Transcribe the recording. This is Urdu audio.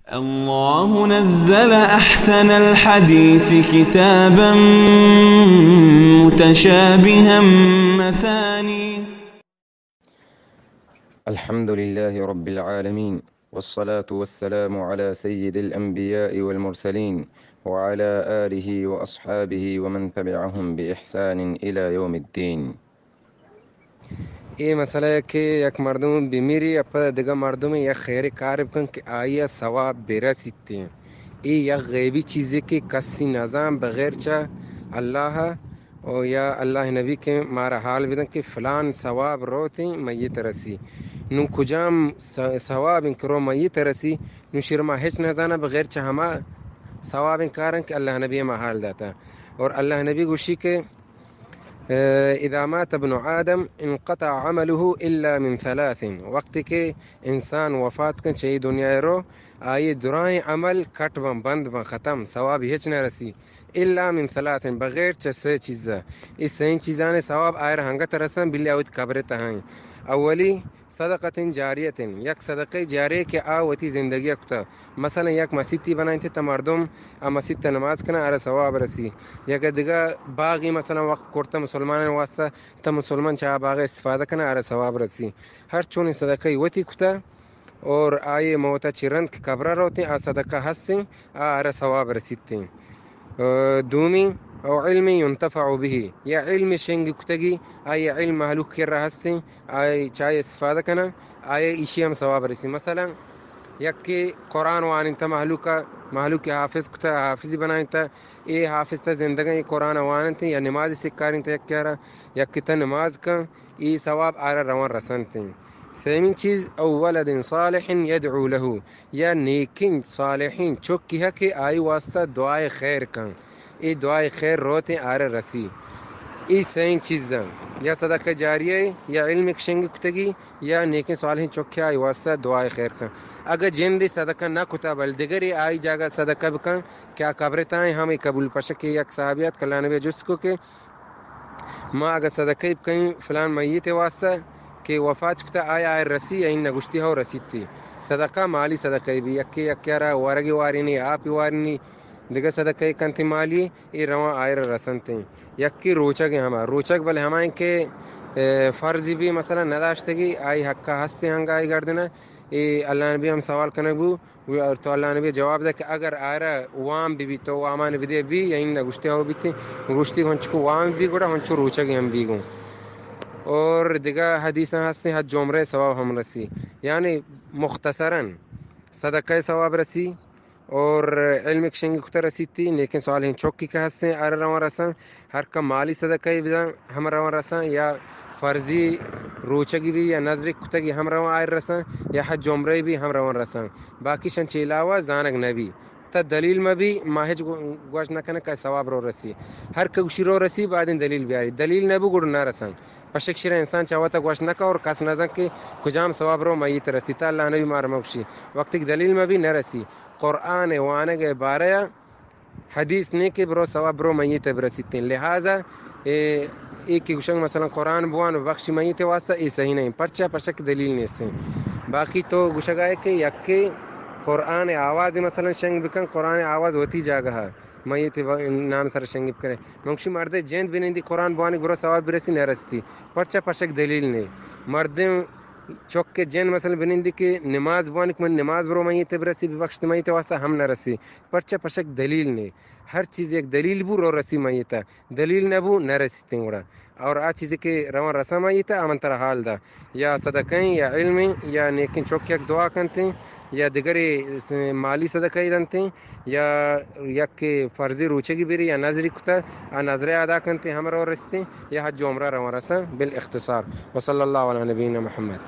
الله نزل أحسن الحديث كتابا متشابها مثاني. الحمد لله رب العالمين، والصلاة والسلام على سيد الأنبياء والمرسلين وعلى آله وأصحابه ومن تبعهم بإحسان إلى يوم الدين. مسئلہ ہے کہ یک مردم بیمیری اپا دیگا مردم یک خیر کارب کن کہ آیا ثواب بیرا سکتے ہیں. یک غیبی چیزی کہ کسی نظام بغیر چا اللہ او یا اللہ نبی کے مارا حال بدن کہ فلان ثواب روتے میت رسی نو کجام ثواب انکرو میت رسی نو شرما ہیچ نظانا بغیر چا ہما ثواب انکارن کہ اللہ نبی ما حال داتا. اور اللہ نبی گوشی کہ اذا مات ابن آدم انقطع عمله الا من ثلاث. وقت کے انسان وفات کن چاہی دنیا رو آئی درائیں عمل کٹ بند ختم ثواب ہیچ نہ رسی الا من ثلاث بغیر چھ چیزا. اس سین چیزانے ثواب آئر ہنگت رسن بلی اوت قبر تہائیں. اولی صدقت جاریت یک صدقہ جاریہ کے آوتی زندگی اکتا. مثلا یک مسیدی بنائیں تھے تا مردم مسجد تا نماز کنا آر ثواب رسی. یک دیگا باغی مثلا وقت کرتا مسلمان واسطہ تا مسلمان چاہ باغ استفادہ کنا آر ثواب رسی. ہر چون صدقہ وتی کتا اور آئے موتا چرند کی قبرہ روتے آ صدقہ ہستیں آر ثواب رسیتے ہیں. دومی او علم ينتفع به یا علم شنگ کتگی آئے علم محلوق کر رہا ہستیں آئے چاہے استفادہ کنا آئے ایشی ہم ثواب رسی. مثلا یک کہ قرآن وانتا محلوق کی حافظ کتا حافظی بنائنتا اے حافظ تا زندگی قرآن وانتا یا نماز سکارنتا یک کیا رہا یک کتا نماز کا ای ثواب آرہ روان رسنتے ہیں. سیمین چیز او ولد صالح یدعو له یا نیکین صالحین چکی ہے کہ آئی واسطہ دعائے خیر کن ای دعائے خیر روتے آرہ رسی. ای سین چیزاں یا صدقہ جاریہ یا علم کشنگ کتگی یا نیکین صالحین چکی آئی واسطہ دعائے خیر کن. اگر جن دی صدقہ نہ کتا بل دیگری آئی جاگہ صدقہ بکن کیا قبرتائیں ہمیں قبول پشکی یک صحابیات کلانوی جست کو کہ ما اگر صدقہ بکن فلان میت واسطہ کہ وفات کتا آیا آئے رسی یا ان نگشتی ہو رسید تھی. صدقہ مالی صدقہ بھی یکی یکیارا ورگی وارینی آپی وارینی دیگر صدقہ کنتی مالی ای روان آئے رسنتے ہیں. یکی روچک ہما روچک بل ہمائیں کہ فرضی بھی مثلا نداشتگی آئی حقہ ہستے ہنگا آئی گردنا ای اللہ نبی ہم سوال کنگو تو اللہ نبی جواب دے کہ اگر آئرہ وام بھی تو وامان بھی دے بھی یا ان نگشتی ہو بھی تھی گشتی ہنچکو وام بھی گوڑا ہنچو روچک ہم بھی گوں. اور دیگر حدیثاں ہستے حج عمرہ ثواب ہم رسی. یعنی مختصراً صدقہ ثواب رسی اور علم کشنگ کتا رسید تھی لیکن سوالیں چوکی کا ہستے آر روان رساں ہر کا مالی صدقہ بدن ہم روان رساں یا فرضی روچگی بھی یا نظر کتگی ہم روان آئر رساں یا حج عمرہ بھی ہم روان رساں. باقی شنچ علاوہ زانگ نبی تا دلیل میں بھی ماہج گوش نہ کنا کا ثواب رو رسی ہر کگشی رو رسی بعد دلیل بیاری دلیل نبو گڑ نہ رساں پشک شیر انسان چاہتا گوش نہ کا اور کس نظر کہ کجام ثواب رو میت رسی تا اللہ نبی مار موشی وقت کی دلیل میں بھی نہ رسی. قرآن وانگ بارہ حدیث نے کہ برو ثواب برو میت برسیتے ہیں. لہذا ایک کی گوشنگ مثلا قرآن بوان بخشی میت واسطہ ای صحیح نہیں پرچہ پشک دلیل نہیں اس. باقی تو گوشگائے کہ یک قرآن آواز مثلا شنگ بکن قرآن آواز ہوتی جاگہ ہے میت نام سر شنگ بکنے منگشی مردے جیند بنندی قرآن بوانی برو ثواب برسی نہ رستی پرچہ پشک دلیل نہیں. مردیں چوک کے جین مثلا بنندی کہ نماز بوانی کہ من نماز برو میت برسی ببخشت میت واسطہ ہم نہ رسی پرچہ پشک دلیل نہیں. ہر چیز ایک دلیل بو رو رسی میتا دلیل نہ بو نہ رسی تنگوڑا. اور آ چیز کہ روان رسا میتا امن تر حال دا یا صدقیں یا علم یا نیکن چوک یک دعا کنتے یا دیگری مالی صدقہ دنتے یا یک فرضی روچگی بیری یا نظری کتا نظر ادا کنتے ہم رو رستے یا حج عمرہ روان رسا بالاختصار. وصلی اللہ علی نبینا محمد.